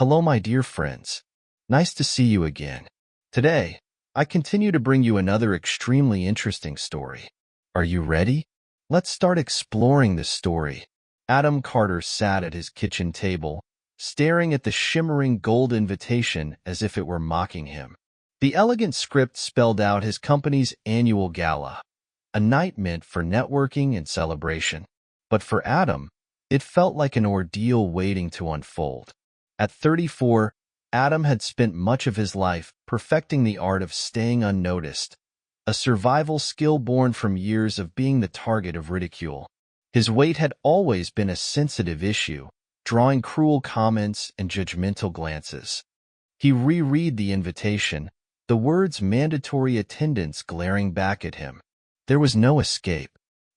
Hello, my dear friends. Nice to see you again. Today, I continue to bring you another extremely interesting story. Are you ready? Let's start exploring this story. Adam Carter sat at his kitchen table, staring at the shimmering gold invitation as if it were mocking him. The elegant script spelled out his company's annual gala, a night meant for networking and celebration. But for Adam, it felt like an ordeal waiting to unfold. At 34, Adam had spent much of his life perfecting the art of staying unnoticed, a survival skill born from years of being the target of ridicule. His weight had always been a sensitive issue, drawing cruel comments and judgmental glances. He reread the invitation, the words mandatory attendance glaring back at him. There was no escape.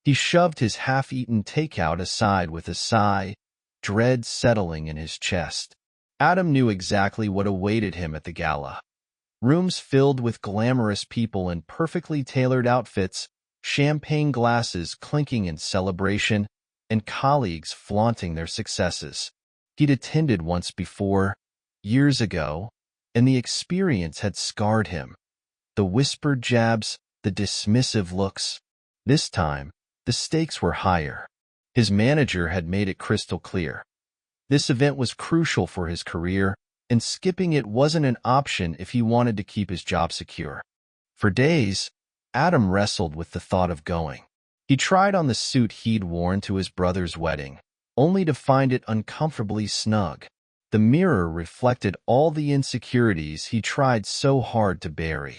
He shoved his half-eaten takeout aside with a sigh, dread settling in his chest. Adam knew exactly what awaited him at the gala. Rooms filled with glamorous people in perfectly tailored outfits, champagne glasses clinking in celebration, and colleagues flaunting their successes. He'd attended once before, years ago, and the experience had scarred him. The whispered jabs, the dismissive looks. This time, the stakes were higher. His manager had made it crystal clear. This event was crucial for his career, and skipping it wasn't an option if he wanted to keep his job secure. For days, Adam wrestled with the thought of going. He tried on the suit he'd worn to his brother's wedding, only to find it uncomfortably snug. The mirror reflected all the insecurities he tried so hard to bury.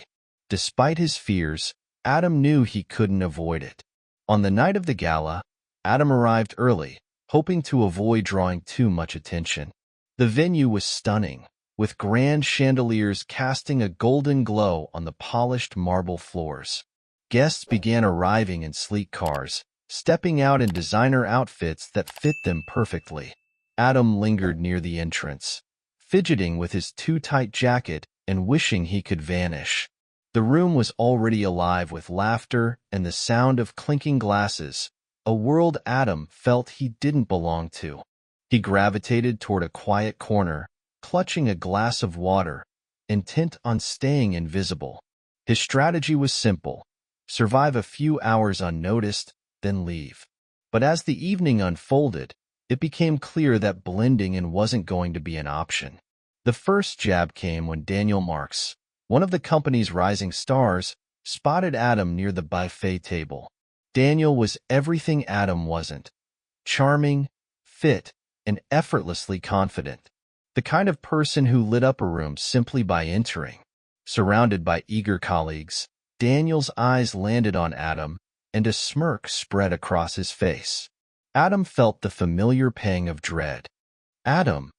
Despite his fears, Adam knew he couldn't avoid it. On the night of the gala, Adam arrived early, hoping to avoid drawing too much attention. The venue was stunning, with grand chandeliers casting a golden glow on the polished marble floors. Guests began arriving in sleek cars, stepping out in designer outfits that fit them perfectly. Adam lingered near the entrance, fidgeting with his too-tight jacket and wishing he could vanish. The room was already alive with laughter and the sound of clinking glasses, a world Adam felt he didn't belong to. He gravitated toward a quiet corner, clutching a glass of water, intent on staying invisible. His strategy was simple: survive a few hours unnoticed, then leave. But as the evening unfolded, it became clear that blending in wasn't going to be an option. The first jab came when Daniel Marks, one of the company's rising stars, spotted Adam near the buffet table. Daniel was everything Adam wasn't: charming, fit, and effortlessly confident. The kind of person who lit up a room simply by entering. Surrounded by eager colleagues, Daniel's eyes landed on Adam, and a smirk spread across his face. Adam felt the familiar pang of dread. "Adam,"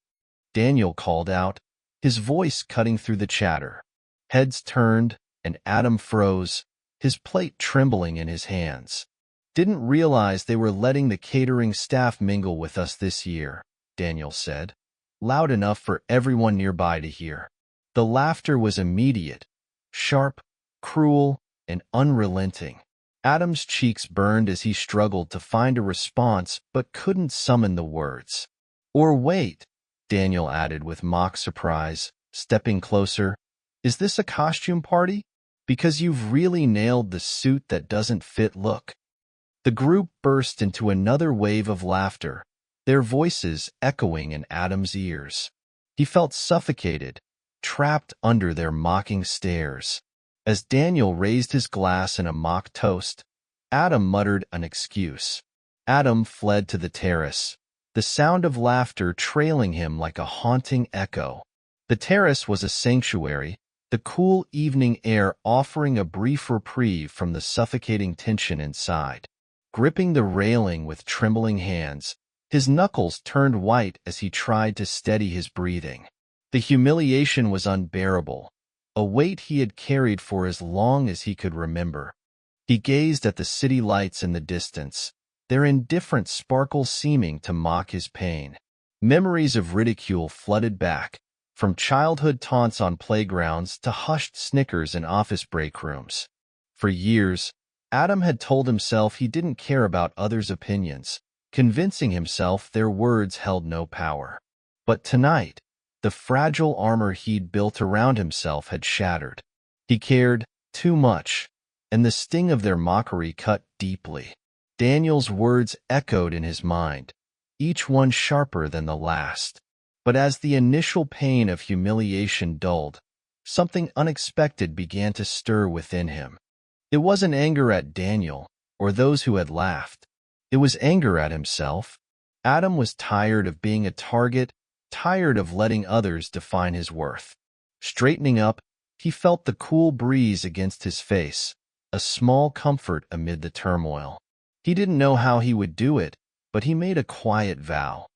Daniel called out, his voice cutting through the chatter. Heads turned, and Adam froze, his plate trembling in his hands. "Didn't realize they were letting the catering staff mingle with us this year," Daniel said, loud enough for everyone nearby to hear. The laughter was immediate, sharp, cruel, and unrelenting. Adam's cheeks burned as he struggled to find a response but couldn't summon the words. "Or wait," Daniel added with mock surprise, stepping closer. "Is this a costume party? Because you've really nailed the suit that doesn't fit look." The group burst into another wave of laughter, their voices echoing in Adam's ears. He felt suffocated, trapped under their mocking stares. As Daniel raised his glass in a mock toast, Adam muttered an excuse. Adam fled to the terrace, the sound of laughter trailing him like a haunting echo. The terrace was a sanctuary, the cool evening air offering a brief reprieve from the suffocating tension inside. Gripping the railing with trembling hands, his knuckles turned white as he tried to steady his breathing. The humiliation was unbearable, a weight he had carried for as long as he could remember. He gazed at the city lights in the distance, their indifferent sparkle seeming to mock his pain. Memories of ridicule flooded back, from childhood taunts on playgrounds to hushed snickers in office break rooms. For years, Adam had told himself he didn't care about others' opinions, convincing himself their words held no power. But tonight, The fragile armor he'd built around himself had shattered. He cared too much, and the sting of their mockery cut deeply. Daniel's words echoed in his mind, each one sharper than the last. But as the initial pain of humiliation dulled, something unexpected began to stir within him. It wasn't anger at Daniel or those who had laughed. It was anger at himself. Adam was tired of being a target, tired of letting others define his worth. Straightening up, he felt the cool breeze against his face, a small comfort amid the turmoil. He didn't know how he would do it, but he made a quiet vow.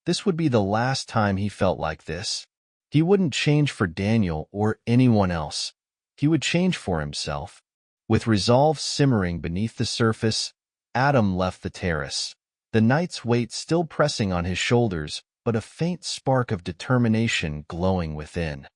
This would be the last time he felt like this. He wouldn't change for Daniel or anyone else. He would change for himself. With resolve simmering beneath the surface, Adam left the terrace, the night's weight still pressing on his shoulders, but a faint spark of determination glowing within.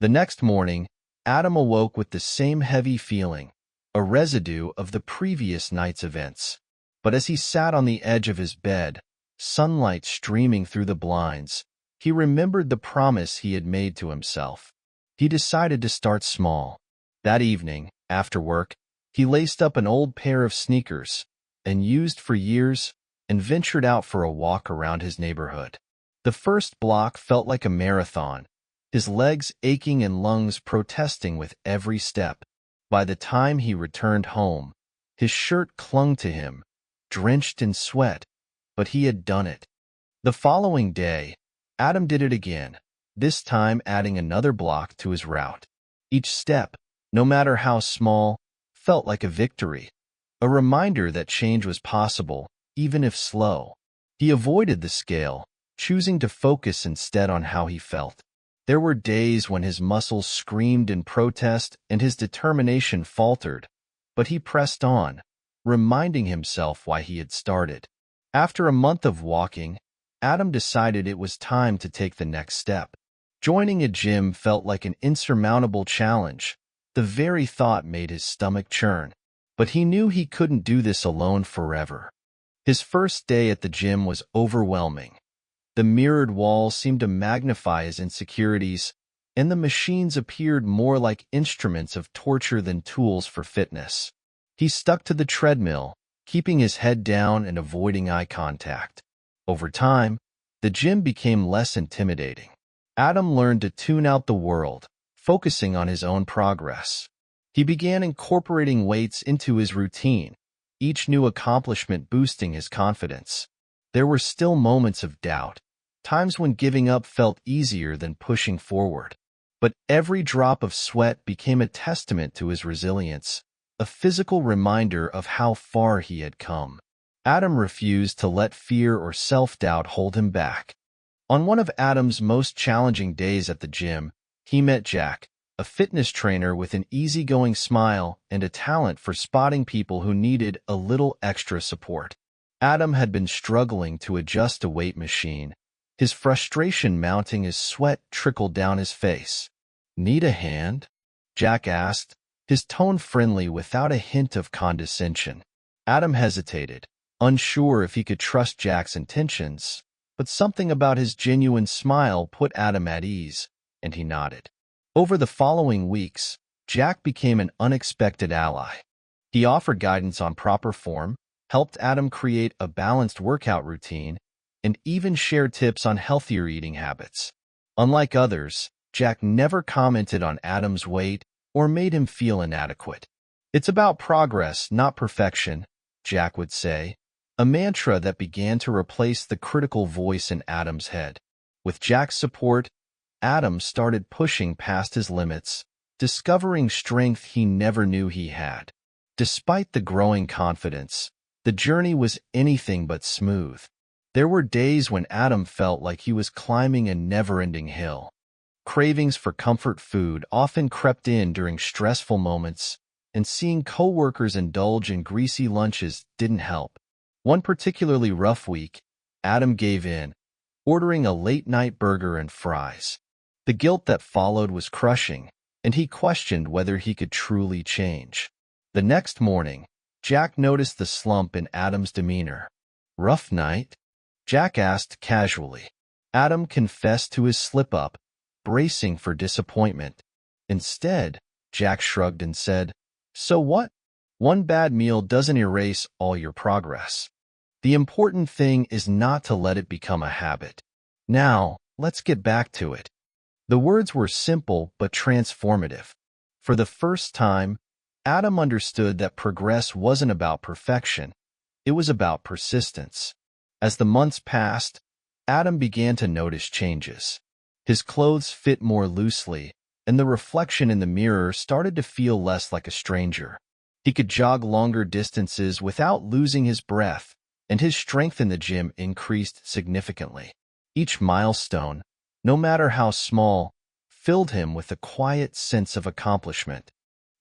The next morning, Adam awoke with the same heavy feeling, a residue of the previous night's events. But as he sat on the edge of his bed, sunlight streaming through the blinds, he remembered the promise he had made to himself. He decided to start small. That evening, after work, he laced up an old pair of sneakers, unused for years, and ventured out for a walk around his neighborhood. The first block felt like a marathon, his legs aching and lungs protesting with every step. By the time he returned home, his shirt clung to him, drenched in sweat, but he had done it. The following day, Adam did it again, this time adding another block to his route. Each step, no matter how small, felt like a victory, a reminder that change was possible, even if slow. He avoided the scale, choosing to focus instead on how he felt. There were days when his muscles screamed in protest and his determination faltered, but he pressed on, reminding himself why he had started. After a month of walking, Adam decided it was time to take the next step. Joining a gym felt like an insurmountable challenge. The very thought made his stomach churn. But he knew he couldn't do this alone forever. His first day at the gym was overwhelming. The mirrored walls seemed to magnify his insecurities, and the machines appeared more like instruments of torture than tools for fitness. He stuck to the treadmill, keeping his head down and avoiding eye contact. Over time, the gym became less intimidating. Adam learned to tune out the world, focusing on his own progress. He began incorporating weights into his routine, each new accomplishment boosting his confidence. There were still moments of doubt, times when giving up felt easier than pushing forward. But every drop of sweat became a testament to his resilience, a physical reminder of how far he had come. Adam refused to let fear or self-doubt hold him back. On one of Adam's most challenging days at the gym, he met Jack, a fitness trainer with an easygoing smile and a talent for spotting people who needed a little extra support. Adam had been struggling to adjust a weight machine, his frustration mounting as sweat trickled down his face. "Need a hand?" Jack asked, his tone friendly without a hint of condescension. Adam hesitated, unsure if he could trust Jack's intentions, but something about his genuine smile put Adam at ease, and he nodded. Over the following weeks, Jack became an unexpected ally. He offered guidance on proper form, helped Adam create a balanced workout routine, and even shared tips on healthier eating habits. Unlike others, Jack never commented on Adam's weight or made him feel inadequate. "It's about progress, not perfection," Jack would say, a mantra that began to replace the critical voice in Adam's head. With Jack's support, Adam started pushing past his limits, discovering strength he never knew he had. Despite the growing confidence, the journey was anything but smooth. There were days when Adam felt like he was climbing a never-ending hill. Cravings for comfort food often crept in during stressful moments, and seeing coworkers indulge in greasy lunches didn't help. One particularly rough week, Adam gave in, ordering a late-night burger and fries. The guilt that followed was crushing, and he questioned whether he could truly change. The next morning, Jack noticed the slump in Adam's demeanor. "Rough night?" Jack asked casually. Adam confessed to his slip-up, bracing for disappointment. Instead, Jack shrugged and said, "So what? One bad meal doesn't erase all your progress. The important thing is not to let it become a habit. Now, let's get back to it." The words were simple but transformative. For the first time, Adam understood that progress wasn't about perfection. It was about persistence. As the months passed, Adam began to notice changes. His clothes fit more loosely, and the reflection in the mirror started to feel less like a stranger. He could jog longer distances without losing his breath, and his strength in the gym increased significantly. Each milestone, no matter how small, filled him with a quiet sense of accomplishment.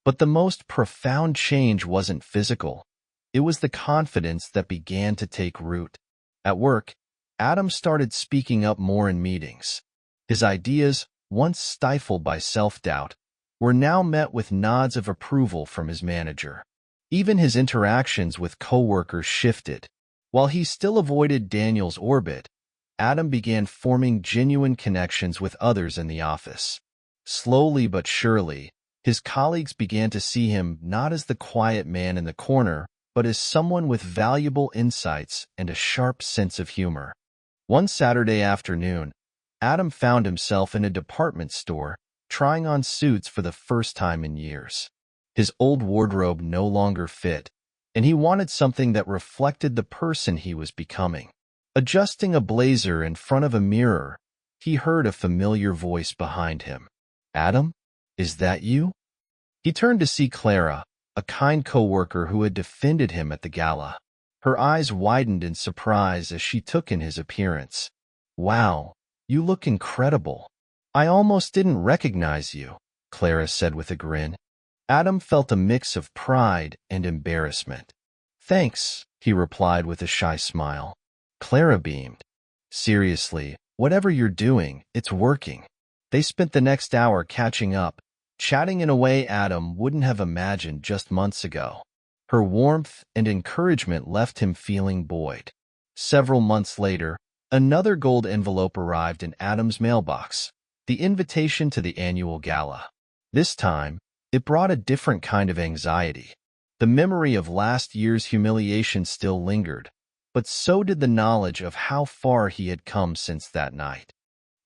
But the most profound change wasn't physical. It was the confidence that began to take root. At work, Adam started speaking up more in meetings. His ideas, once stifled by self-doubt, were now met with nods of approval from his manager. Even his interactions with coworkers shifted. While he still avoided Daniel's orbit, Adam began forming genuine connections with others in the office. Slowly but surely, his colleagues began to see him not as the quiet man in the corner, but as someone with valuable insights and a sharp sense of humor. One Saturday afternoon, Adam found himself in a department store, trying on suits for the first time in years. His old wardrobe no longer fit, and he wanted something that reflected the person he was becoming. Adjusting a blazer in front of a mirror, he heard a familiar voice behind him. "Adam, is that you?" He turned to see Clara, a kind coworker who had defended him at the gala. Her eyes widened in surprise as she took in his appearance. "Wow, you look incredible. I almost didn't recognize you," Clara said with a grin. Adam felt a mix of pride and embarrassment. "Thanks," he replied with a shy smile. Clara beamed. "Seriously, whatever you're doing, it's working." They spent the next hour catching up, chatting in a way Adam wouldn't have imagined just months ago. Her warmth and encouragement left him feeling buoyed. Several months later, another gold envelope arrived in Adam's mailbox, the invitation to the annual gala. This time, it brought a different kind of anxiety. The memory of last year's humiliation still lingered, but so did the knowledge of how far he had come since that night.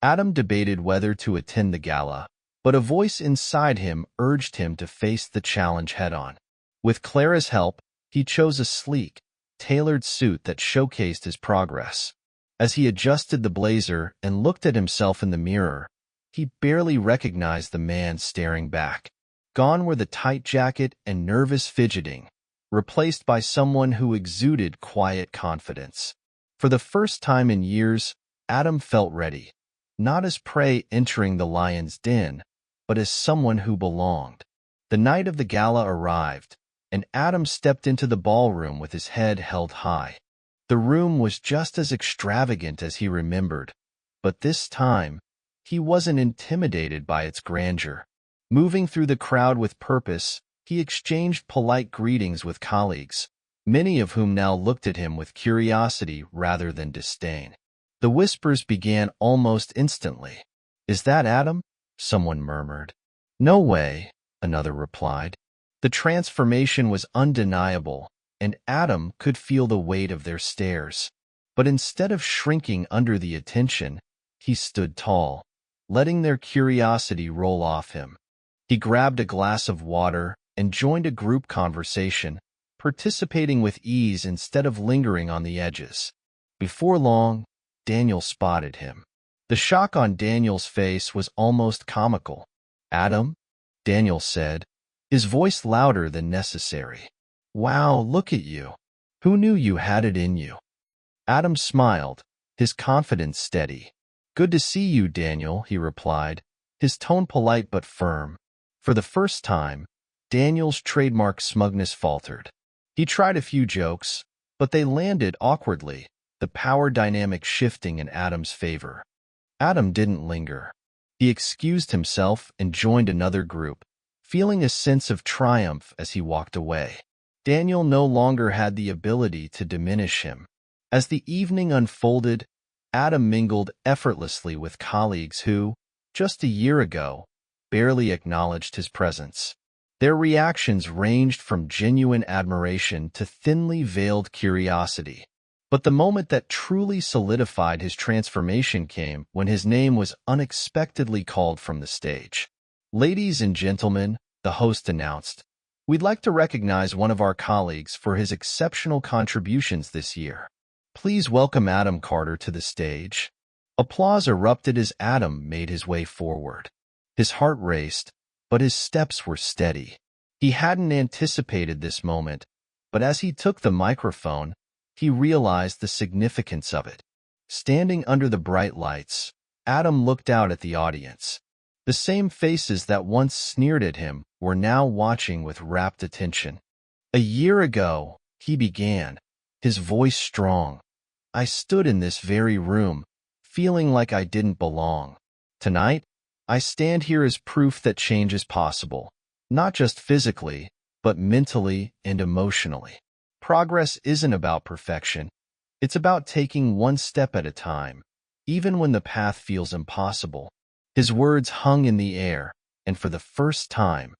Adam debated whether to attend the gala, but a voice inside him urged him to face the challenge head-on. With Clara's help, he chose a sleek, tailored suit that showcased his progress. As he adjusted the blazer and looked at himself in the mirror, he barely recognized the man staring back. Gone were the tight jacket and nervous fidgeting, replaced by someone who exuded quiet confidence. For the first time in years, Adam felt ready, not as prey entering the lion's den, but as someone who belonged. The night of the gala arrived, and Adam stepped into the ballroom with his head held high. The room was just as extravagant as he remembered, but this time, he wasn't intimidated by its grandeur. Moving through the crowd with purpose, he exchanged polite greetings with colleagues, many of whom now looked at him with curiosity rather than disdain. The whispers began almost instantly. "Is that Adam?" someone murmured. "No way," another replied. The transformation was undeniable, and Adam could feel the weight of their stares. But instead of shrinking under the attention, he stood tall, letting their curiosity roll off him. He grabbed a glass of water and joined a group conversation, participating with ease instead of lingering on the edges. Before long, Daniel spotted him. The shock on Daniel's face was almost comical. "Adam?" Daniel said, his voice louder than necessary. "Wow, look at you. Who knew you had it in you?" Adam smiled, his confidence steady. "Good to see you, Daniel," he replied, his tone polite but firm. For the first time, Daniel's trademark smugness faltered. He tried a few jokes, but they landed awkwardly, the power dynamic shifting in Adam's favor. Adam didn't linger. He excused himself and joined another group, feeling a sense of triumph as he walked away. Daniel no longer had the ability to diminish him. As the evening unfolded, Adam mingled effortlessly with colleagues who, just a year ago, barely acknowledged his presence. Their reactions ranged from genuine admiration to thinly veiled curiosity. But the moment that truly solidified his transformation came when his name was unexpectedly called from the stage. "Ladies and gentlemen," the host announced, "we'd like to recognize one of our colleagues for his exceptional contributions this year. Please welcome Adam Carter to the stage." Applause erupted as Adam made his way forward. His heart raced, but his steps were steady. He hadn't anticipated this moment, but as he took the microphone, he realized the significance of it. Standing under the bright lights, Adam looked out at the audience. The same faces that once sneered at him were now watching with rapt attention. "A year ago," he began, his voice strong, "I stood in this very room, feeling like I didn't belong. Tonight, I stand here as proof that change is possible, not just physically, but mentally and emotionally. Progress isn't about perfection. It's about taking one step at a time, even when the path feels impossible." His words hung in the air, and for the first time,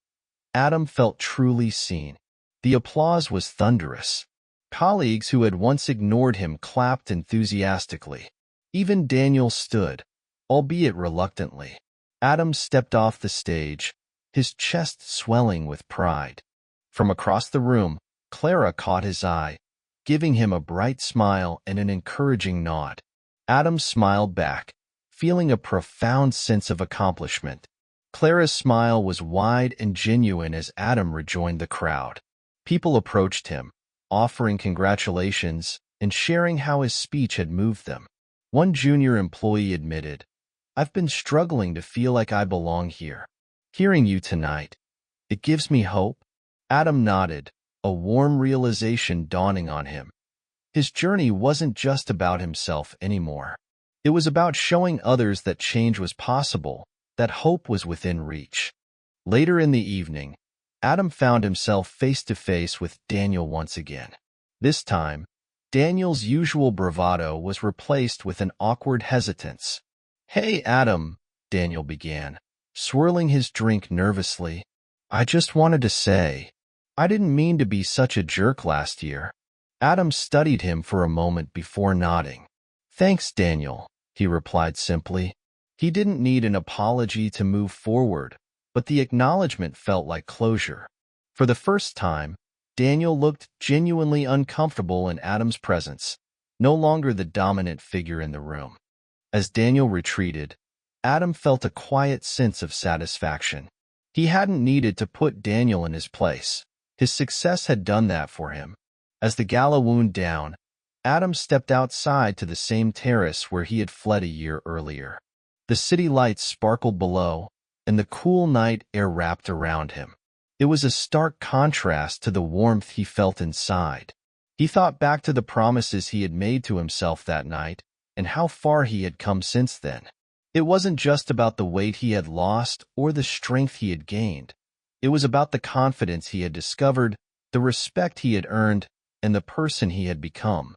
Adam felt truly seen. The applause was thunderous. Colleagues who had once ignored him clapped enthusiastically. Even Daniel stood, albeit reluctantly. Adam stepped off the stage, his chest swelling with pride. From across the room, Clara caught his eye, giving him a bright smile and an encouraging nod. Adam smiled back, feeling a profound sense of accomplishment. Clara's smile was wide and genuine as Adam rejoined the crowd. People approached him, offering congratulations and sharing how his speech had moved them. One junior employee admitted, "I've been struggling to feel like I belong here. Hearing you tonight, it gives me hope." Adam nodded, a warm realization dawning on him. His journey wasn't just about himself anymore. It was about showing others that change was possible, that hope was within reach. Later in the evening, Adam found himself face to face with Daniel once again. This time, Daniel's usual bravado was replaced with an awkward hesitance. "Hey, Adam," Daniel began, swirling his drink nervously. "I just wanted to say, I didn't mean to be such a jerk last year." Adam studied him for a moment before nodding. "Thanks, Daniel," he replied simply. He didn't need an apology to move forward, but the acknowledgement felt like closure. For the first time, Daniel looked genuinely uncomfortable in Adam's presence, no longer the dominant figure in the room. As Daniel retreated, Adam felt a quiet sense of satisfaction. He hadn't needed to put Daniel in his place. His success had done that for him. As the gala wound down, Adam stepped outside to the same terrace where he had fled a year earlier. The city lights sparkled below, and the cool night air wrapped around him. It was a stark contrast to the warmth he felt inside. He thought back to the promises he had made to himself that night, and how far he had come since then. It wasn't just about the weight he had lost or the strength he had gained. It was about the confidence he had discovered, the respect he had earned, and the person he had become.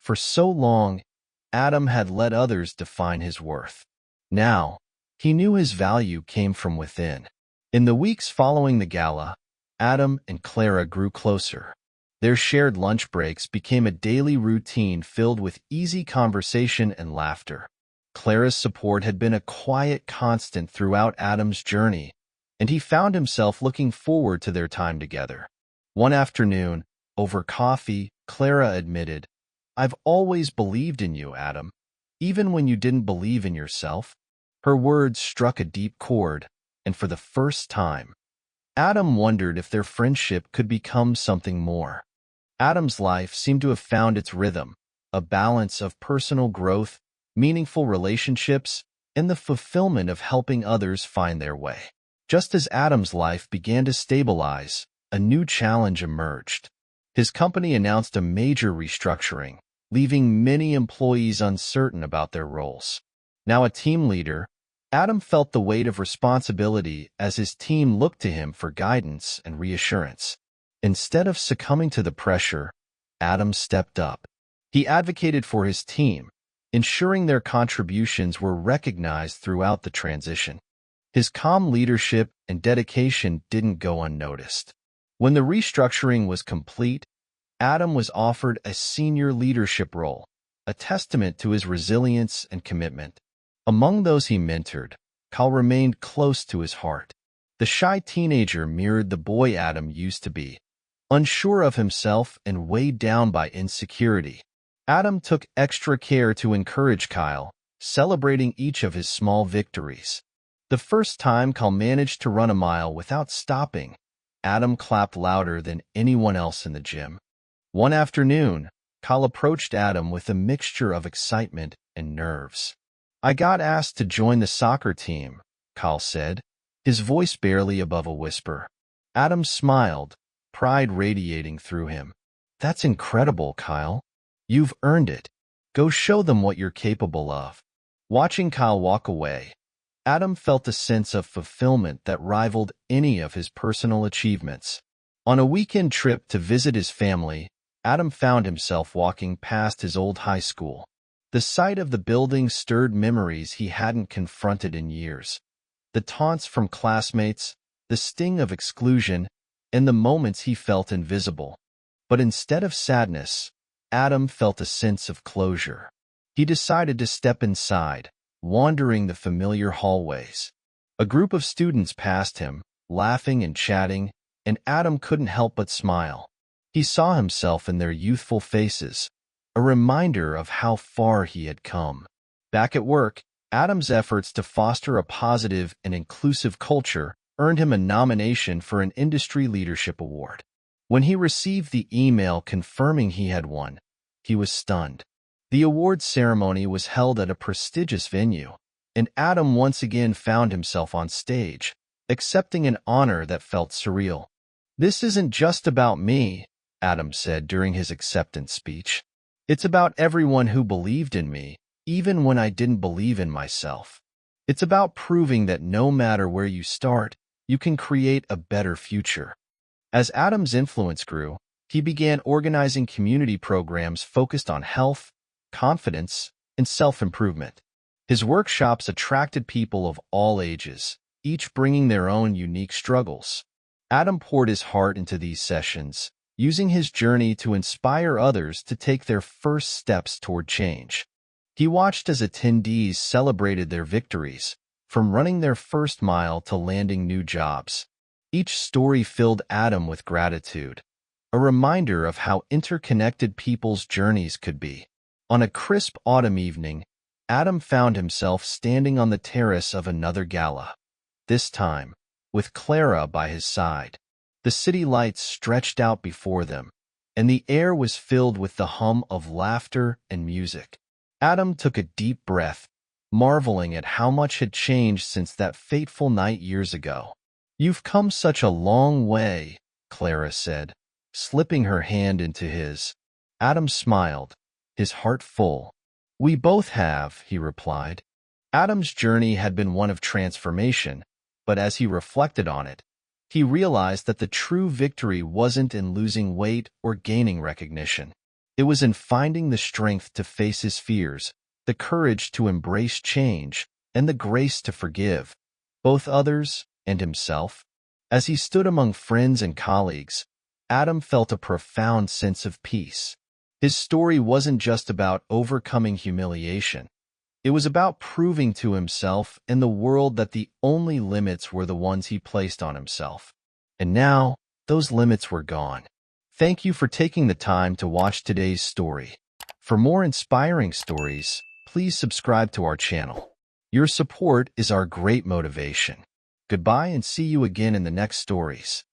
For so long, Adam had let others define his worth. Now, he knew his value came from within. In the weeks following the gala, Adam and Clara grew closer. Their shared lunch breaks became a daily routine filled with easy conversation and laughter. Clara's support had been a quiet constant throughout Adam's journey, and he found himself looking forward to their time together. One afternoon, over coffee, Clara admitted, "I've always believed in you, Adam, even when you didn't believe in yourself." Her words struck a deep chord, and for the first time, Adam wondered if their friendship could become something more. Adam's life seemed to have found its rhythm, a balance of personal growth, meaningful relationships, and the fulfillment of helping others find their way. Just as Adam's life began to stabilize, a new challenge emerged. His company announced a major restructuring, leaving many employees uncertain about their roles. Now a team leader, Adam felt the weight of responsibility as his team looked to him for guidance and reassurance. Instead of succumbing to the pressure, Adam stepped up. He advocated for his team, ensuring their contributions were recognized throughout the transition. His calm leadership and dedication didn't go unnoticed. When the restructuring was complete, Adam was offered a senior leadership role, a testament to his resilience and commitment. Among those he mentored, Kyle remained close to his heart. The shy teenager mirrored the boy Adam used to be, unsure of himself and weighed down by insecurity. Adam took extra care to encourage Kyle, celebrating each of his small victories. The first time Kyle managed to run a mile without stopping, Adam clapped louder than anyone else in the gym. One afternoon, Kyle approached Adam with a mixture of excitement and nerves. "I got asked to join the soccer team," Kyle said, his voice barely above a whisper. Adam smiled, pride radiating through him. "That's incredible, Kyle. You've earned it. Go show them what you're capable of." Watching Kyle walk away, Adam felt a sense of fulfillment that rivaled any of his personal achievements. On a weekend trip to visit his family, Adam found himself walking past his old high school. The sight of the building stirred memories he hadn't confronted in years. The taunts from classmates, the sting of exclusion, and the moments he felt invisible. But instead of sadness, Adam felt a sense of closure. He decided to step inside, wandering the familiar hallways. A group of students passed him, laughing and chatting, and Adam couldn't help but smile. He saw himself in their youthful faces, a reminder of how far he had come. Back at work, Adam's efforts to foster a positive and inclusive culture earned him a nomination for an Industry Leadership Award. When he received the email confirming he had won, he was stunned. The award ceremony was held at a prestigious venue, and Adam once again found himself on stage, accepting an honor that felt surreal. "This isn't just about me," Adam said during his acceptance speech. "It's about everyone who believed in me, even when I didn't believe in myself. It's about proving that no matter where you start, you can create a better future." As Adam's influence grew, he began organizing community programs focused on health, confidence, and self-improvement. His workshops attracted people of all ages, each bringing their own unique struggles. Adam poured his heart into these sessions, using his journey to inspire others to take their first steps toward change. He watched as attendees celebrated their victories, from running their first mile to landing new jobs. Each story filled Adam with gratitude, a reminder of how interconnected people's journeys could be. On a crisp autumn evening, Adam found himself standing on the terrace of another gala, this time with Clara by his side. The city lights stretched out before them, and the air was filled with the hum of laughter and music. Adam took a deep breath, marveling at how much had changed since that fateful night years ago. "You've come such a long way," Clara said, slipping her hand into his. Adam smiled, his heart full. "We both have," he replied. Adam's journey had been one of transformation, but as he reflected on it, he realized that the true victory wasn't in losing weight or gaining recognition. It was in finding the strength to face his fears, the courage to embrace change, and the grace to forgive, both others and himself. As he stood among friends and colleagues, Adam felt a profound sense of peace. His story wasn't just about overcoming humiliation. It was about proving to himself and the world that the only limits were the ones he placed on himself. And now, those limits were gone. Thank you for taking the time to watch today's story. For more inspiring stories, please subscribe to our channel. Your support is our great motivation. Goodbye and see you again in the next stories.